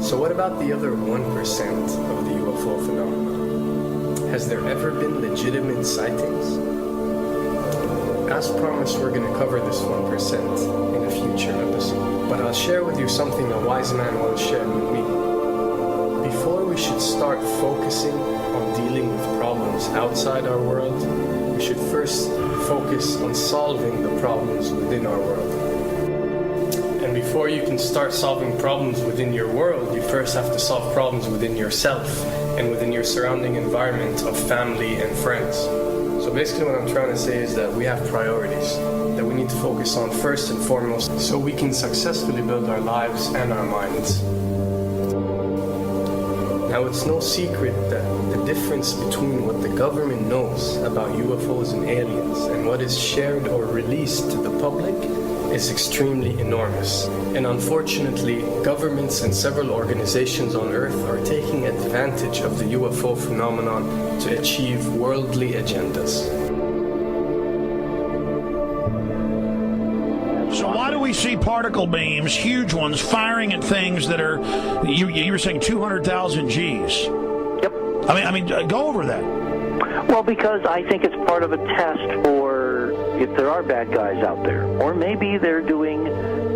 So what about the other 1% of the UFO phenomenon? Has there ever been legitimate sightings? As promised, we're going to cover this 1% in a future episode. But I'll share with you something a wise man once shared with me. Before we should start focusing on dealing with problems outside our world, we should first focus on solving the problems within our world. And before you can start solving problems within your world, you first have to solve problems within yourself and within your surrounding environment of family and friends. So basically what I'm trying to say is that we have priorities that we need to focus on first and foremost so we can successfully build our lives and our minds. Now, it's no secret that the difference between what the government knows about UFOs and aliens and what is shared or released to the public is extremely enormous. And unfortunately, governments and several organizations on Earth are taking advantage of the UFO phenomenon to achieve worldly agendas. So why do we see particle beams, huge ones, firing at things that are, you were saying 200,000 Gs? Yep. I mean, go over that. Well, because I think it's part of a test for if there are bad guys out there. Or maybe they're doing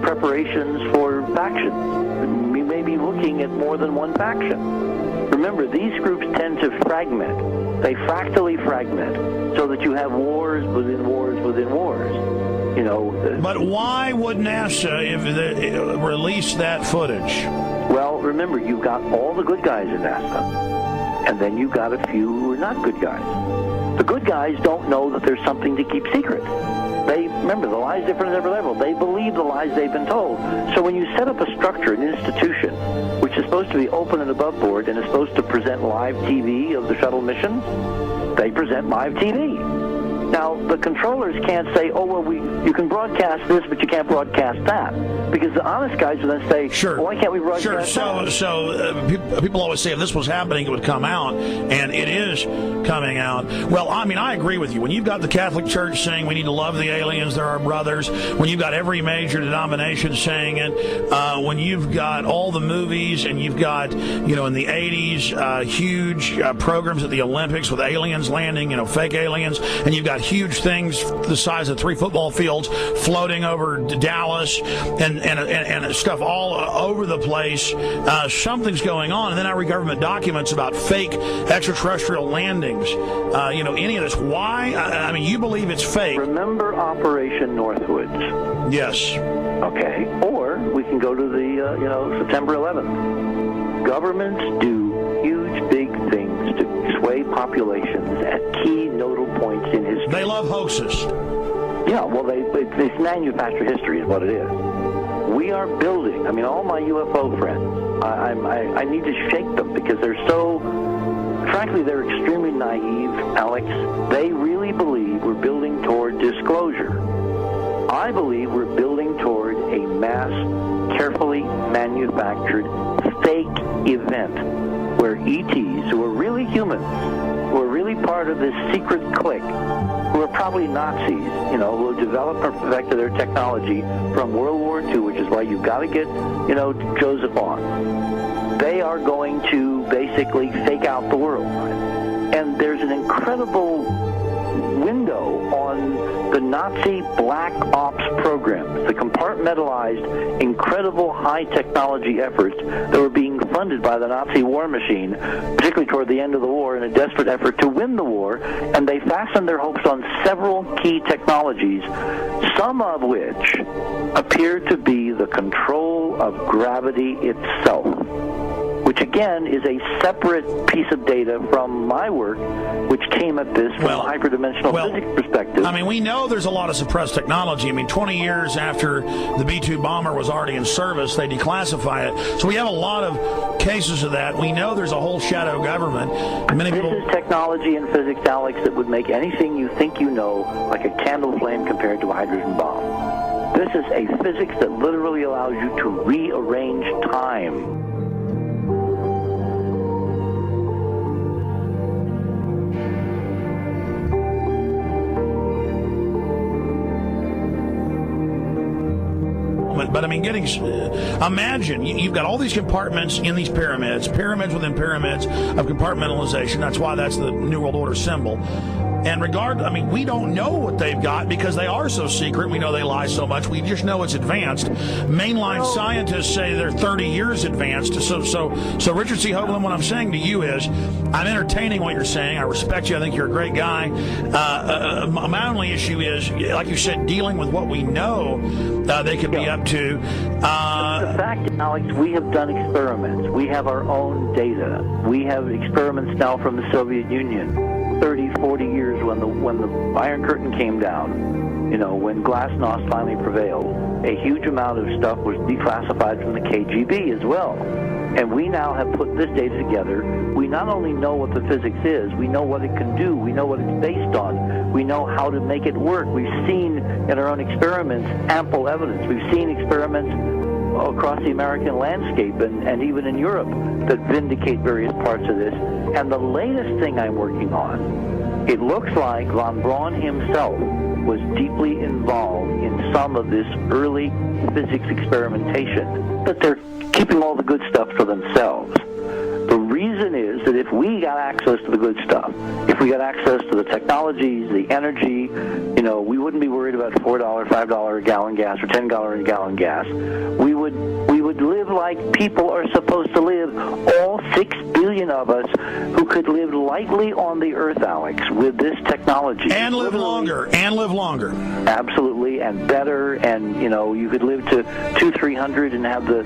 preparations for factions. We may be looking at more than one faction. Remember, these groups tend to fragment. They fractally fragment so that you have wars within wars within wars. You know. But why would NASA release that footage? Well, remember, you've got all the good guys in NASA, and then you've got a few who are not good guys. The good guys don't know that there's something to keep secret. Remember, the lie's different at every level. They believe the lies they've been told. So when you set up a structure, an institution, which is supposed to be open and above board and is supposed to present live TV of the shuttle missions, they present live TV. Now, the controllers can't say, oh, well, you can broadcast this, but you can't broadcast that. Because the honest guys will then say, sure. Well, why can't we broadcast that? So people always say if this was happening, it would come out, and it is coming out. Well, I mean, I agree with you. When you've got the Catholic Church saying we need to love the aliens, they're our brothers, when you've got every major denomination saying it, when you've got all the movies, and you've got, in the 80s, huge programs at the Olympics with aliens landing, fake aliens, and you've got huge things the size of 3 football fields floating over Dallas and stuff all over the place. Something's going on. And then I read government documents about fake extraterrestrial landings. Any of this. Why? I mean, you believe it's fake. Remember Operation Northwoods? Yes. Okay. Or we can go to the, September 11th. Governments do huge, big things to sway populations at key nodal points in history. They love hoaxes. Yeah, well, they manufacture history is what it is. We are building, all my UFO friends, I need to shake them because they're so, frankly, they're extremely naive, Alex. They really believe we're building toward disclosure. I believe we're building toward a mass, carefully manufactured fake event where ETs, who are really humans, who are really part of this secret clique, who are probably Nazis, who have developed or perfected their technology from World War II, which is why you've got to get, Joseph on. They are going to basically fake out the world. And there's an incredible window on the Nazi black ops programs, the compartmentalized, incredible high technology efforts that were being funded by the Nazi war machine, particularly toward the end of the war in a desperate effort to win the war, and they fastened their hopes on several key technologies, some of which appear to be the control of gravity itself, which again is a separate piece of data from my work, which came at this from a hyperdimensional physics perspective. We know there's a lot of suppressed technology. 20 years after the B-2 bomber was already in service, they declassify it. So we have a lot of cases of that. We know there's a whole shadow government. This is technology and physics, Alex, that would make anything you think you know like a candle flame compared to a hydrogen bomb. This is a physics that literally allows you to rearrange time. But I mean, imagine you've got all these compartments in these pyramids within pyramids of compartmentalization. That's why that's the New World Order symbol. And we don't know what they've got because they are so secret. We know they lie so much. We just know it's advanced. Mainline scientists say they're 30 years advanced. So Richard C. Hoagland, what I'm saying to you is, I'm entertaining what you're saying. I respect you. I think you're a great guy. My only issue is, like you said, dealing with what we know they could be up to. The fact, Alex, we have done experiments. We have our own data. We have experiments now from the Soviet Union. 30, 40 years when the Iron Curtain came down, when Glasnost finally prevailed, a huge amount of stuff was declassified from the KGB as well. And we now have put this data together. We not only know what the physics is, we know what it can do, we know what it's based on, we know how to make it work. We've seen in our own experiments ample evidence. We've seen experiments across the American landscape and even in Europe that vindicate various parts of this. And the latest thing I'm working on, it looks like von Braun himself was deeply involved in some of this early physics experimentation, but they're keeping all the good stuff for themselves. The reason is that if we got access to the good stuff, if we got access to the technologies, the energy, we wouldn't be worried about $4, $5 a gallon gas or $10 a gallon gas. We would live like people are supposed to live, all 6 billion of us who could live lightly on the earth, Alex, with this technology. And live longer. Absolutely, and better, and you could live to 200-300 and have the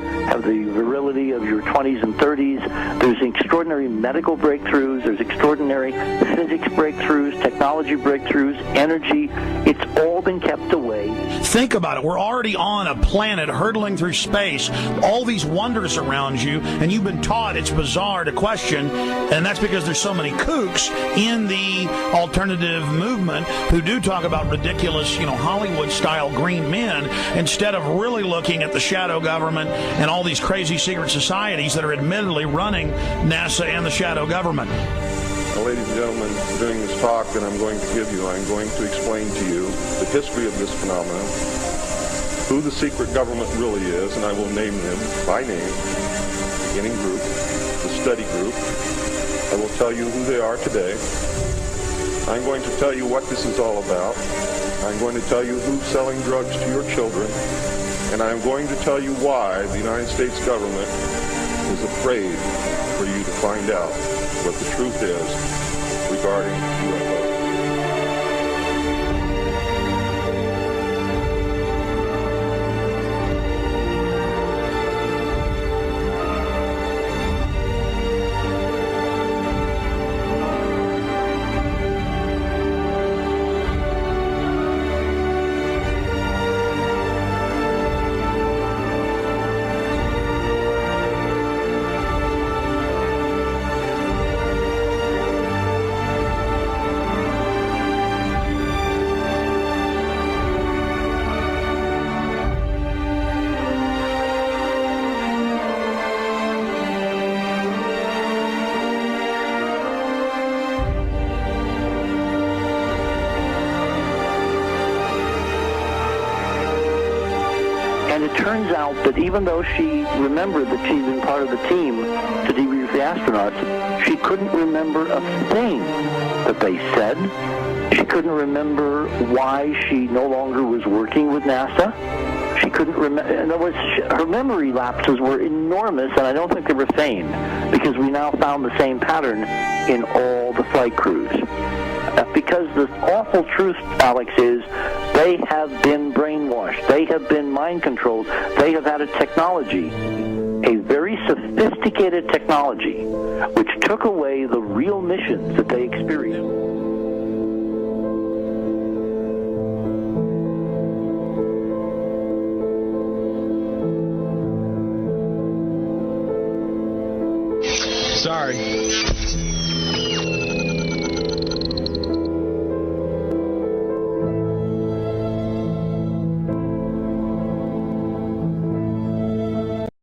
virility of your 20s and 30s. There's extraordinary medical breakthroughs, there's extraordinary physics breakthroughs, technology breakthroughs, energy. It's all been kept away. Think about it. We're already on a planet hurtling through space, all these wonders around you, and you've been taught it's bizarre to question, and that's because there's so many kooks in the alternative movement who do talk about ridiculous, Hollywood-style green men, instead of really looking at the shadow government and all these crazy secret societies that are admittedly running NASA and the shadow government. Now, ladies and gentlemen, during this talk that I'm going to give you, I'm going to explain to you the history of this phenomenon, who the secret government really is, and I will name them by name, the beginning group, the study group. I will tell you who they are today. I'm going to tell you what this is all about. I'm going to tell you who's selling drugs to your children, and I'm going to tell you why the United States government is afraid for you to find out what the truth is regarding UFOs. And it turns out that even though she remembered that she'd been part of the team to debrief the astronauts, she couldn't remember a thing that they said. She couldn't remember why she no longer was working with NASA. She couldn't remember. In other words, her memory lapses were enormous, and I don't think they were feigned, because we now found the same pattern in all the flight crews. Because the awful truth, Alex, is they have been brainwashed. They have been mind controlled. They have had a technology, a very sophisticated technology, which took away the real missions that they experienced. Sorry.